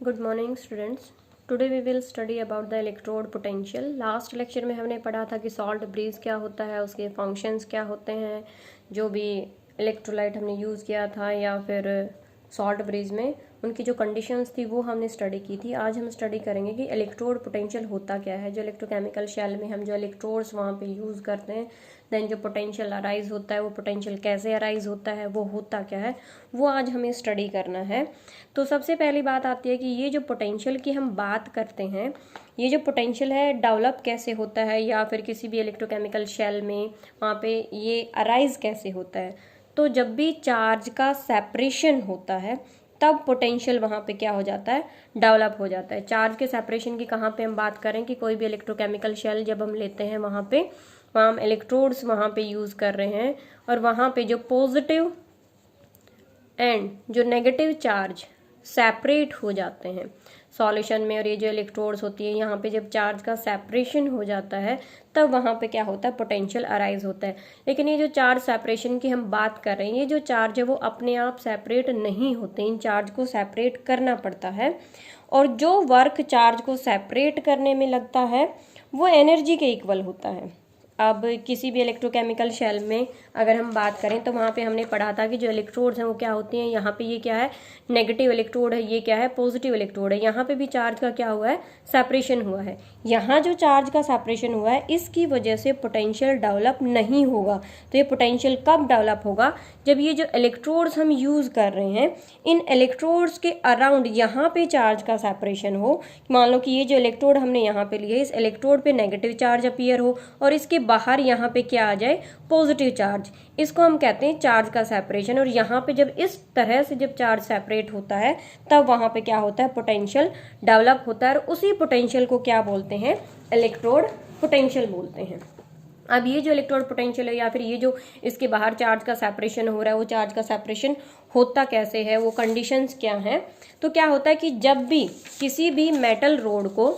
Good morning students. Today we will study about the electrode potential. Last lecture में हमने पढ़ा था कि सॉल्ट ब्रीज क्या होता है, उसके फंक्शंस क्या होते हैं, जो भी इलेक्ट्रोलाइट हमने यूज़ किया था या फिर सॉल्ट ब्रीज में उनकी जो कंडीशंस थी वो हमने स्टडी की थी। आज हम स्टडी करेंगे कि इलेक्ट्रोड पोटेंशियल होता क्या है। जो इलेक्ट्रोकेमिकल शेल में हम जो इलेक्ट्रोड्स वहाँ पे यूज़ करते हैं, देन जो पोटेंशियल अराइज होता है, वो पोटेंशियल कैसे अराइज होता है, वो होता क्या है, वो आज हमें स्टडी करना है। तो सबसे पहली बात आती है कि ये जो पोटेंशियल की हम बात करते हैं, ये जो पोटेंशियल है डेवलप कैसे होता है, या फिर किसी भी इलेक्ट्रोकेमिकल शेल में वहाँ पे ये अराइज कैसे होता है। तो जब भी चार्ज का सेपरेशन होता है तब पोटेंशियल वहाँ पे क्या हो जाता है, डेवलप हो जाता है। चार्ज के सेपरेशन की कहाँ पे हम बात करें कि कोई भी इलेक्ट्रोकेमिकल शेल जब हम लेते हैं वहाँ हम इलेक्ट्रोड्स वहाँ पे यूज़ कर रहे हैं, और वहाँ पे जो पॉजिटिव एंड जो नेगेटिव चार्ज सेपरेट हो जाते हैं सॉल्यूशन में, और ये जो इलेक्ट्रोड्स होती है यहाँ पे जब चार्ज का सेपरेशन हो जाता है तब वहाँ पे क्या होता है, पोटेंशियल अराइज होता है। लेकिन ये जो चार्ज सेपरेशन की हम बात कर रहे हैं, ये जो चार्ज है वो अपने आप सेपरेट नहीं होते, इन चार्ज को सेपरेट करना पड़ता है, और जो वर्क चार्ज को सेपरेट करने में लगता है वो एनर्जी के इक्वल होता है। अब किसी भी इलेक्ट्रोकेमिकल शेल में अगर हम बात करें तो वहाँ पे हमने पढ़ा था कि जो इलेक्ट्रोड्स हैं वो क्या होती हैं। यहाँ पे ये क्या है, नेगेटिव इलेक्ट्रोड है, ये क्या है, पॉजिटिव इलेक्ट्रोड है। यहाँ पे भी चार्ज का क्या हुआ है, सेपरेशन हुआ है। यहाँ जो चार्ज का सेपरेशन हुआ है इसकी वजह से पोटेंशियल डेवलप नहीं होगा। तो ये पोटेंशियल कब डेवलप होगा, जब ये जो इलेक्ट्रोड्स हम यूज़ कर रहे हैं, इन इलेक्ट्रोड्स के अराउंड यहाँ पे चार्ज का सेपरेशन हो। मान लो कि ये जो इलेक्ट्रोड हमने यहाँ पे लिए, इस इलेक्ट्रोड पे नेगेटिव चार्ज अपीयर हो और इसके बाहर यहाँ पे क्या आ जाए, पॉजिटिव चार्ज। इसको हम कहते हैं चार्ज का सेपरेशन। और यहाँ पे जब इस तरह से जब चार्ज सेपरेट होता है तब वहाँ पे क्या होता है, पोटेंशियल डेवलप होता है, और उसी पोटेंशियल को क्या बोलते हैं, इलेक्ट्रोड पोटेंशियल बोलते हैं। अब ये जो इलेक्ट्रोड पोटेंशियल है या फिर ये जो इसके बाहर चार्ज का सेपरेशन हो रहा है, वो चार्ज का सेपरेशन होता कैसे है, वो कंडीशंस क्या हैं। तो क्या होता है कि जब भी किसी भी मेटल रोड को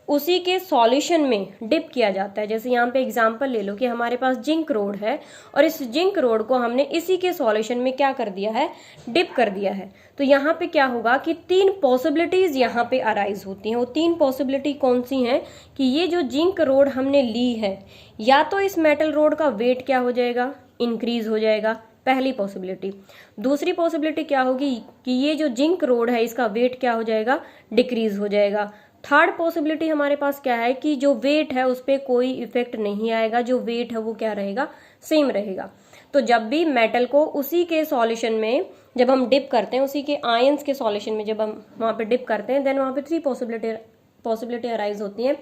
उसी के सॉल्यूशन में डिप किया जाता है, जैसे यहाँ पे एग्जांपल ले लो कि हमारे पास जिंक रोड है और इस जिंक रोड को हमने इसी के सॉल्यूशन में क्या कर दिया है, डिप कर दिया है। तो यहाँ पे क्या होगा कि तीन पॉसिबिलिटीज यहाँ पे अराइज होती हैं। वो तीन पॉसिबिलिटी कौन सी हैं कि ये जो जिंक रोड हमने ली है, या तो इस मेटल रोड का वेट क्या हो जाएगा, इंक्रीज हो जाएगा, पहली पॉसिबिलिटी। दूसरी पॉसिबिलिटी क्या होगी कि ये जो जिंक रोड है इसका वेट क्या हो जाएगा, डिक्रीज हो जाएगा। थर्ड पॉसिबिलिटी हमारे पास क्या है कि जो वेट है उस पर कोई इफेक्ट नहीं आएगा, जो वेट है वो क्या रहेगा, सेम रहेगा। तो जब भी मेटल को उसी के सॉल्यूशन में जब हम डिप करते हैं, उसी के आयंस के सॉल्यूशन में जब हम वहाँ पे डिप करते हैं, देन वहाँ पे थ्री पॉसिबिलिटी अराइज होती हैं।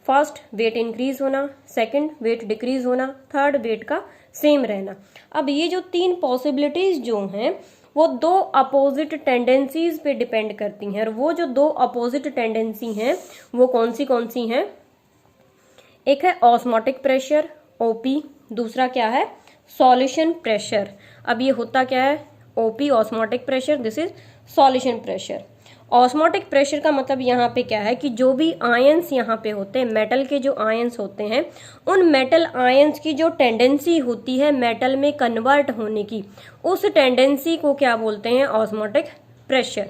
फर्स्ट, वेट इंक्रीज होना, सेकंड, वेट डिक्रीज होना, थर्ड, वेट का सेम रहना। अब ये जो तीन पॉसिबिलिटीज जो हैं वो दो अपोजिट टेंडेंसीज पे डिपेंड करती हैं, और वो जो दो अपोजिट टेंडेंसी हैं वो कौन सी हैं, एक है ऑस्मोटिक प्रेशर ओपी, दूसरा क्या है, सॉल्यूशन प्रेशर। अब ये होता क्या है, OP osmotic pressure, this is solution pressure. Osmotic pressure का मतलब यहाँ पे क्या है कि जो भी आयंस यहाँ पे होते हैं, मेटल के जो आयंस होते हैं, उन मेटल आयंस की जो टेंडेंसी होती है मेटल में कन्वर्ट होने की, उस टेंडेंसी को क्या बोलते हैं, ऑस्मोटिक प्रेशर।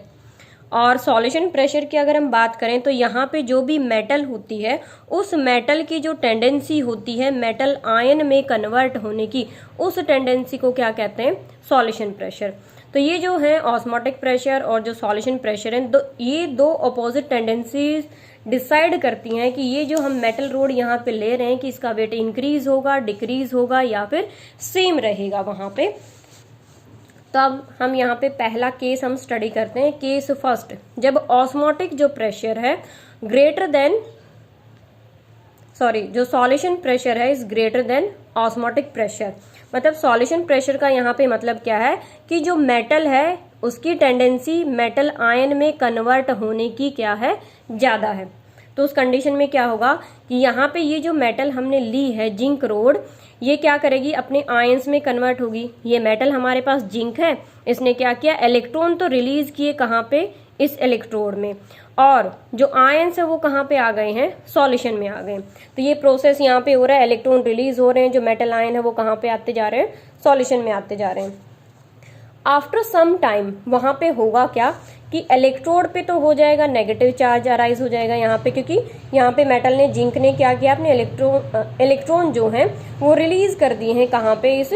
और सॉल्यूशन प्रेशर की अगर हम बात करें तो यहाँ पे जो भी मेटल होती है उस मेटल की जो टेंडेंसी होती है मेटल आयन में कन्वर्ट होने की, उस टेंडेंसी को क्या कहते हैं, सॉल्यूशन प्रेशर। तो ये जो है ऑस्मोटिक प्रेशर और जो सॉल्यूशन प्रेशर है, ये दो अपोजिट टेंडेंसीज डिसाइड करती हैं कि ये जो हम मेटल रोड यहाँ पे ले रहे हैं कि इसका वेट इंक्रीज होगा, डिक्रीज होगा या फिर सेम रहेगा वहाँ पे। तब हम यहाँ पे पहला केस हम स्टडी करते हैं, केस फर्स्ट, जब ऑस्मोटिक जो प्रेशर है ग्रेटर देन जो सॉल्यूशन प्रेशर है is greater than osmotic pressure. मतलब सॉल्यूशन प्रेशर का यहाँ पे मतलब क्या है कि जो मेटल है उसकी टेंडेंसी मेटल आयन में कन्वर्ट होने की क्या है, ज्यादा है। तो उस कंडीशन में क्या होगा कि यहाँ पे ये जो मेटल हमने ली है जिंक रोड, ये क्या करेगी, अपने आयंस में कन्वर्ट होगी। ये मेटल हमारे पास जिंक है, इसने क्या किया, इलेक्ट्रॉन तो रिलीज किए कहाँ पे, इस इलेक्ट्रोड में, और जो आयंस है वो कहाँ पे आ गए हैं, सॉल्यूशन में आ गए। तो ये प्रोसेस यहाँ पे हो रहा है, इलेक्ट्रॉन रिलीज हो रहे हैं, जो मेटल आयन है वो कहाँ पे आते जा रहे हैं, सॉल्यूशन में आते जा रहे हैं। आफ्टर सम टाइम वहां पे होगा क्या कि इलेक्ट्रोड पे तो हो जाएगा नेगेटिव चार्ज अराइज हो जाएगा यहाँ पे, क्योंकि यहाँ पे मेटल ने, जिंक ने क्या किया, अपने इलेक्ट्रॉन जो हैं वो रिलीज कर दिए हैं कहाँ पे, इस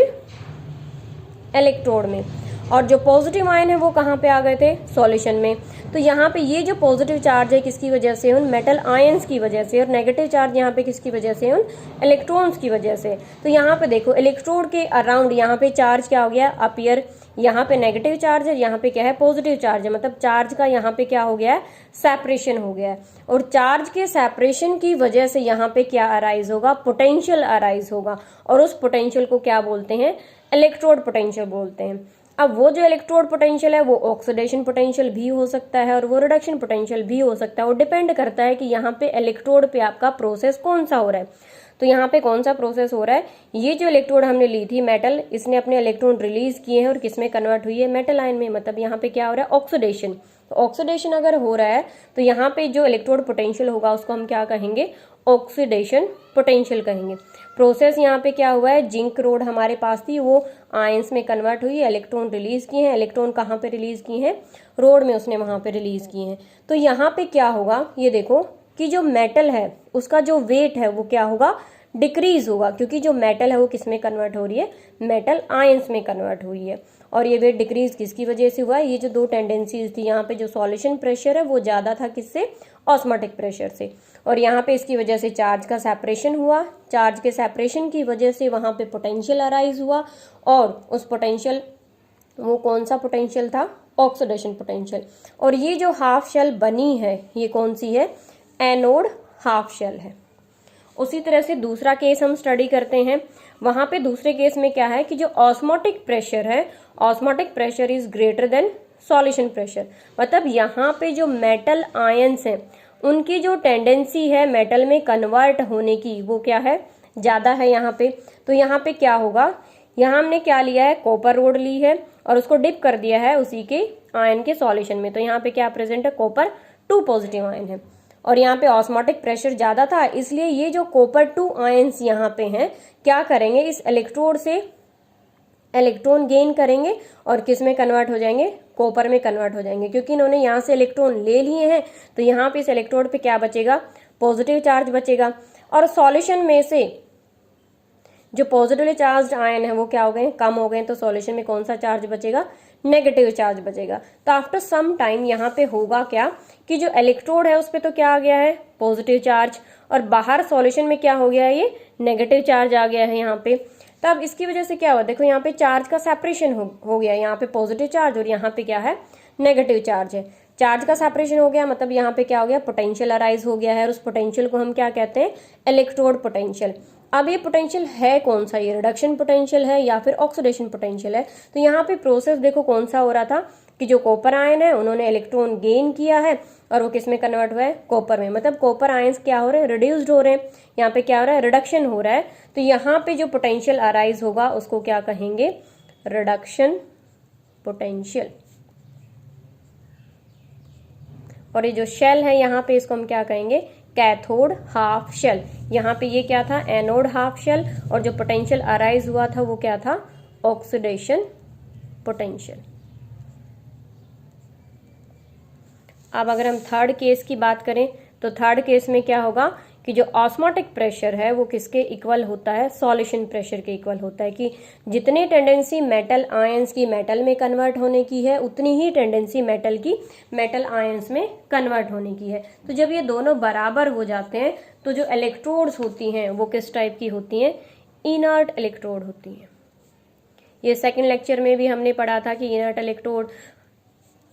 इलेक्ट्रोड में। और जो पॉजिटिव आयन है वो कहाँ पे आ गए थे, सॉल्यूशन में। तो यहाँ पे ये जो पॉजिटिव चार्ज है किसकी वजह से, उन मेटल आयंस की वजह से, और नेगेटिव चार्ज यहाँ पे किसकी वजह से, उन इलेक्ट्रॉन्स की वजह से। तो यहाँ पे देखो इलेक्ट्रोड के अराउंड यहाँ पे चार्ज क्या हो गया, अपीयर, यहाँ पे नेगेटिव चार्ज है, यहाँ पे क्या है, पॉजिटिव चार्ज है, मतलब चार्ज का यहाँ पे क्या हो गया है, सेपरेशन हो गया है। और चार्ज के सेपरेशन की वजह से यहाँ पे क्या अराइज होगा, पोटेंशियल अराइज होगा, और उस पोटेंशियल को क्या बोलते हैं, इलेक्ट्रोड पोटेंशियल बोलते हैं। अब वो जो इलेक्ट्रोड पोटेंशियल है वो ऑक्सीडेशन पोटेंशियल भी हो सकता है और वो रिडक्शन पोटेंशियल भी हो सकता है। वो डिपेंड करता है कि यहाँ पे इलेक्ट्रोड पे आपका प्रोसेस कौन सा हो रहा है। तो यहाँ पे कौन सा प्रोसेस हो रहा है, ये जो इलेक्ट्रोड हमने ली थी मेटल, इसने अपने इलेक्ट्रॉन रिलीज किए हैं और किसमें कन्वर्ट हुई है, मेटल आयन में। मतलब यहाँ पे क्या हो रहा है, ऑक्सीडेशन। तो ऑक्सीडेशन अगर हो रहा है तो यहाँ पे जो इलेक्ट्रोड पोटेंशियल होगा उसको हम क्या कहेंगे, ऑक्सीडेशन पोटेंशियल कहेंगे। प्रोसेस यहाँ पे क्या हुआ है, जिंक रोड हमारे पास थी, वो आयंस में कन्वर्ट हुई, इलेक्ट्रॉन रिलीज किए हैं। इलेक्ट्रॉन कहाँ पे रिलीज किए हैं, रोड में उसने वहां पे रिलीज किए हैं। तो यहाँ पे क्या होगा, ये देखो कि जो मेटल है उसका जो वेट है वो क्या होगा, डिक्रीज होगा, क्योंकि जो मेटल है वो किस में कन्वर्ट हो रही है, मेटल आयंस में कन्वर्ट हुई है। और ये वेट डिक्रीज किसकी वजह से हुआ है, ये जो दो टेंडेंसीज थी, यहाँ पे जो सॉल्यूशन प्रेशर है वो ज्यादा था किससे, ऑस्मोटिक प्रेशर से, और यहाँ पे इसकी वजह से चार्ज का सेपरेशन हुआ। चार्ज के सेपरेशन की वजह से वहां पे पोटेंशियल अराइज हुआ, और उस पोटेंशियल, वो कौन सा पोटेंशियल था, ऑक्सीडेशन पोटेंशियल। और ये जो हाफ शेल बनी है ये कौन सी है, एनोड हाफ शेल है। उसी तरह से दूसरा केस हम स्टडी करते हैं। वहां पे दूसरे केस में क्या है कि जो ऑस्मोटिक प्रेशर है, osmotic pressure is greater than solution pressure. मतलब यहाँ पे जो मेटल आयंस हैं उनकी जो टेंडेंसी है मेटल में कन्वर्ट होने की वो क्या है, ज्यादा है यहाँ पे। तो यहाँ पे क्या होगा, यहाँ हमने क्या लिया है, कॉपर रोड ली है और उसको डिप कर दिया है उसी के आयन के सॉल्यूशन में। तो यहाँ पे क्या प्रेजेंट है, कॉपर 2 पॉजिटिव आयन है, और यहाँ पे ऑस्मोटिक प्रेशर ज्यादा था, इसलिए ये जो कॉपर 2 आयंस यहाँ पे हैं क्या करेंगे, इस इलेक्ट्रोड से इलेक्ट्रॉन गेन करेंगे और किस में कन्वर्ट हो जाएंगे, कॉपर में कन्वर्ट हो जाएंगे। क्योंकि इन्होंने यहाँ से इलेक्ट्रॉन ले लिए हैं तो यहाँ पे इस इलेक्ट्रोड पे क्या बचेगा, पॉजिटिव चार्ज बचेगा। और सॉल्यूशन में से जो पॉजिटिवली चार्ज आयन है वो क्या हो गए, कम हो गए। तो सॉल्यूशन में कौन सा चार्ज बचेगा, नेगेटिव चार्ज बचेगा। तो आफ्टर सम टाइम यहाँ पे होगा क्या कि जो इलेक्ट्रोड है उस पे तो क्या आ गया है, पॉजिटिव चार्ज, और बाहर सॉल्यूशन में क्या हो गया है, ये नेगेटिव चार्ज आ गया है यहाँ पे। तब इसकी वजह से क्या हुआ, देखो यहाँ पे चार्ज का सेपरेशन हो गया, यहाँ पे पॉजिटिव चार्ज और यहाँ पे क्या है, नेगेटिव चार्ज है। चार्ज का सेपरेशन हो गया, मतलब यहाँ पे क्या हो गया, पोटेंशियल अराइज हो गया है, और उस पोटेंशियल को हम क्या कहते हैं, इलेक्ट्रोड पोटेंशियल। अब ये पोटेंशियल है कौन सा, ये रिडक्शन पोटेंशियल है या फिर ऑक्सीडेशन पोटेंशियल है। तो यहाँ पे प्रोसेस देखो कौन सा हो रहा था कि जो कॉपर आयन है उन्होंने इलेक्ट्रॉन गेन किया है और वो किस में कन्वर्ट हुआ है, कॉपर में। मतलब कॉपर आयंस क्या हो रहे हैं, रिड्यूस्ड हो रहे हैं। यहाँ पे क्या हो रहा है, रिडक्शन हो रहा है। तो यहाँ पे जो पोटेंशियल अराइज होगा उसको क्या कहेंगे, रिडक्शन पोटेंशियल। और ये जो शेल है यहाँ पे इसको हम क्या कहेंगे, कैथोड हाफ शेल। यहाँ पे ये क्या था, एनोड हाफ शेल, और जो पोटेंशियल अराइज हुआ था वो क्या था, ऑक्सीडेशन पोटेंशियल। अब अगर हम थर्ड केस की बात करें तो थर्ड केस में क्या होगा कि जो ऑस्मोटिक प्रेशर है वो किसके इक्वल होता है, सॉल्यूशन प्रेशर के इक्वल होता है। कि जितनी टेंडेंसी मेटल आयंस की मेटल में कन्वर्ट होने की है उतनी ही टेंडेंसी मेटल की मेटल आयंस में कन्वर्ट होने की है। तो जब ये दोनों बराबर हो जाते हैं तो जो इलेक्ट्रोड्स होती हैं वो किस टाइप की होती हैं, इनर्ट इलेक्ट्रोड होती हैं। ये सेकेंड लेक्चर में भी हमने पढ़ा था कि इनर्ट इलेक्ट्रोड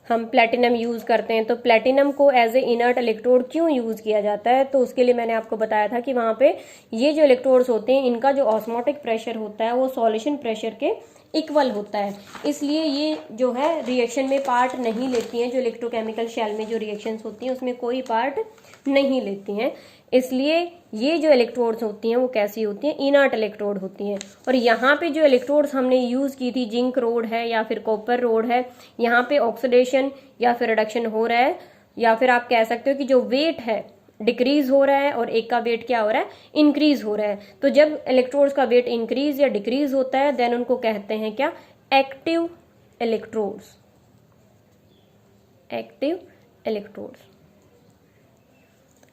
हम प्लेटिनम यूज करते हैं। तो प्लेटिनम को एज ए इनर्ट इलेक्ट्रोड क्यों यूज किया जाता है, तो उसके लिए मैंने आपको बताया था कि वहां पे ये जो इलेक्ट्रोड्स होते हैं इनका जो ऑस्मोटिक प्रेशर होता है वो सॉल्यूशन प्रेशर के इक्वल होता है, इसलिए ये जो है रिएक्शन में पार्ट नहीं लेती हैं। जो इलेक्ट्रोकेमिकल शेल में जो रिएक्शंस होती हैं उसमें कोई पार्ट नहीं लेती हैं, इसलिए ये जो इलेक्ट्रोड्स होती हैं वो कैसी होती हैं, इनर्ट इलेक्ट्रोड होती हैं। और यहाँ पे जो इलेक्ट्रोड्स हमने यूज की थी, जिंक रोड है या फिर कॉपर रोड है, यहाँ पे ऑक्सीडेशन या फिर रिडक्शन हो रहा है, या फिर आप कह सकते हो कि जो वेट है डिक्रीज हो रहा है और एक का वेट क्या हो रहा है, इंक्रीज हो रहा है। तो जब इलेक्ट्रोड्स का वेट इंक्रीज या डिक्रीज होता है देन उनको कहते हैं क्या, एक्टिव इलेक्ट्रोड्स, एक्टिव इलेक्ट्रोड्स।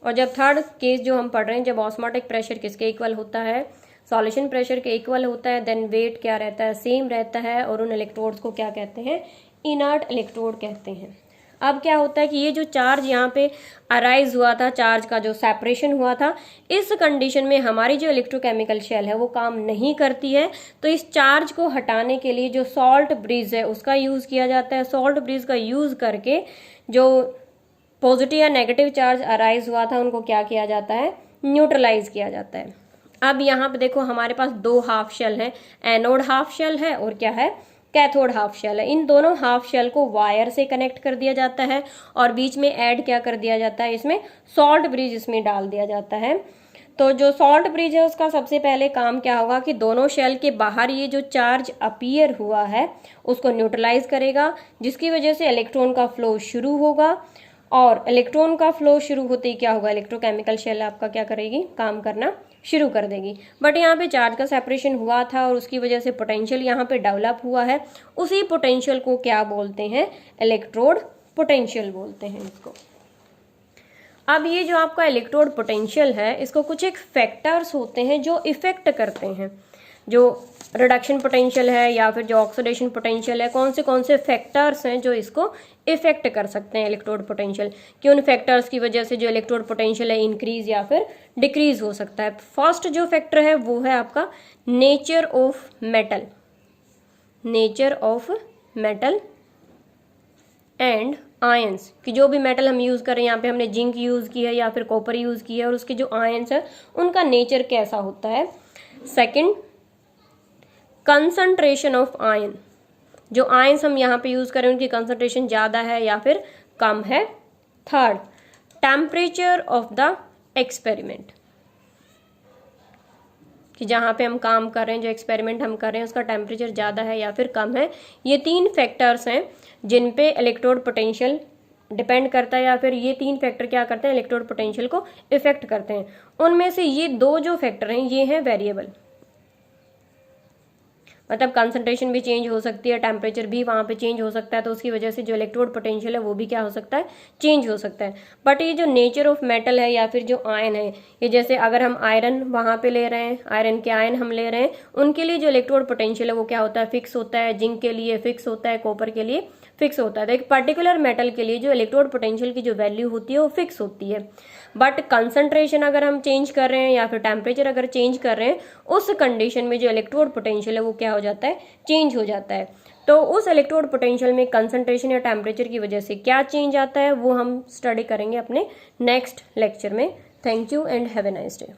और जब थर्ड केस जो हम पढ़ रहे हैं, जब ऑस्मोटिक प्रेशर किसके इक्वल होता है, सॉल्यूशन प्रेशर के इक्वल होता है, देन वेट क्या रहता है, सेम रहता है, और उन इलेक्ट्रोड्स को क्या कहते हैं, इनर्ट इलेक्ट्रोड कहते हैं। अब क्या होता है कि ये जो चार्ज यहाँ पे अराइज हुआ था, चार्ज का जो सेपरेशन हुआ था, इस कंडीशन में हमारी जो इलेक्ट्रोकेमिकल शेल है वो काम नहीं करती है। तो इस चार्ज को हटाने के लिए जो सॉल्ट ब्रिज है उसका यूज किया जाता है। सॉल्ट ब्रिज का यूज करके जो पॉजिटिव या नेगेटिव चार्ज अराइज हुआ था उनको क्या किया जाता है, न्यूट्रलाइज किया जाता है। अब यहाँ पे देखो हमारे पास दो हाफ शेल है, एनोड हाफ शेल है और क्या है, कैथोड हाफ शेल है। इन दोनों हाफ शेल को वायर से कनेक्ट कर दिया जाता है और बीच में ऐड क्या कर दिया जाता है, इसमें सॉल्ट ब्रिज इसमें डाल दिया जाता है। तो जो सॉल्ट ब्रिज है उसका सबसे पहले काम क्या होगा कि दोनों शेल के बाहर ये जो चार्ज अपीयर हुआ है उसको न्यूट्रलाइज करेगा, जिसकी वजह से इलेक्ट्रॉन का फ्लो शुरू होगा। और इलेक्ट्रॉन का फ्लो शुरू होते ही क्या होगा, इलेक्ट्रोकेमिकल शेल आपका क्या करेगी, काम करना शुरू कर देगी। बट यहाँ पे चार्ज का सेपरेशन हुआ था और उसकी वजह से पोटेंशियल यहाँ पे डेवलप हुआ है। उसी पोटेंशियल को क्या बोलते हैं, इलेक्ट्रोड पोटेंशियल बोलते हैं इसको। अब ये जो आपका इलेक्ट्रोड पोटेंशियल है, इसको कुछ एक फैक्टर्स होते हैं जो इफेक्ट करते हैं। जो रिडक्शन पोटेंशियल है या फिर जो ऑक्सीडेशन पोटेंशियल है, कौन से फैक्टर्स हैं जो इसको इफेक्ट कर सकते हैं इलेक्ट्रोड पोटेंशियल, कि उन फैक्टर्स की वजह से जो इलेक्ट्रोड पोटेंशियल है इंक्रीज या फिर डिक्रीज हो सकता है। फर्स्ट जो फैक्टर है वो है आपका nature of metal, nature of metal and ions, कि जो भी मेटल हम यूज कर रहे हैं, यहाँ पे हमने जिंक यूज की है या फिर कॉपर यूज की है, और उसके जो आयंस है उनका नेचर कैसा होता है। सेकंड, कंसंट्रेशन ऑफ आयन, जो आयंस हम यहाँ पे यूज करें उनकी कंसंट्रेशन ज्यादा है या फिर कम है। Third, temperature of the experiment, कि जहाँ पे हम काम कर रहे हैं, जो एक्सपेरिमेंट हम कर रहे हैं उसका टेम्परेचर ज्यादा है या फिर कम है। ये तीन फैक्टर्स हैं जिन पे इलेक्ट्रोड पोटेंशियल डिपेंड करता है, या फिर ये तीन फैक्टर क्या करते हैं, इलेक्ट्रोड पोटेंशियल को इफेक्ट करते हैं। उनमें से ये दो जो फैक्टर हैं ये हैं वेरिएबल, मतलब कंसंट्रेशन भी चेंज हो सकती है, टेम्परेचर भी वहाँ पे चेंज हो सकता है, तो उसकी वजह से जो इलेक्ट्रोड पोटेंशियल है वो भी क्या हो सकता है, चेंज हो सकता है। बट ये जो नेचर ऑफ मेटल है या फिर जो आयन है, ये जैसे अगर हम आयरन वहाँ पे ले रहे हैं, आयरन के आयन हम ले रहे हैं, उनके लिए जो इलेक्ट्रोड पोटेंशियल है वो क्या होता है, फिक्स होता है। जिंक के लिए फिक्स होता है, कॉपर के लिए फिक्स होता है। तो एक पर्टिकुलर मेटल के लिए जो इलेक्ट्रोड पोटेंशियल की जो वैल्यू होती है वो फिक्स होती है। बट कंसंट्रेशन अगर हम चेंज कर रहे हैं या फिर टेम्परेचर अगर चेंज कर रहे हैं, उस कंडीशन में जो इलेक्ट्रोड पोटेंशियल है वो क्या हो जाता है, चेंज हो जाता है। तो उस इलेक्ट्रोड पोटेंशियल में कंसंट्रेशन या टेम्परेचर की वजह से क्या चेंज आता है वो हम स्टडी करेंगे अपने नेक्स्ट लेक्चर में। Thank you and have a nice day.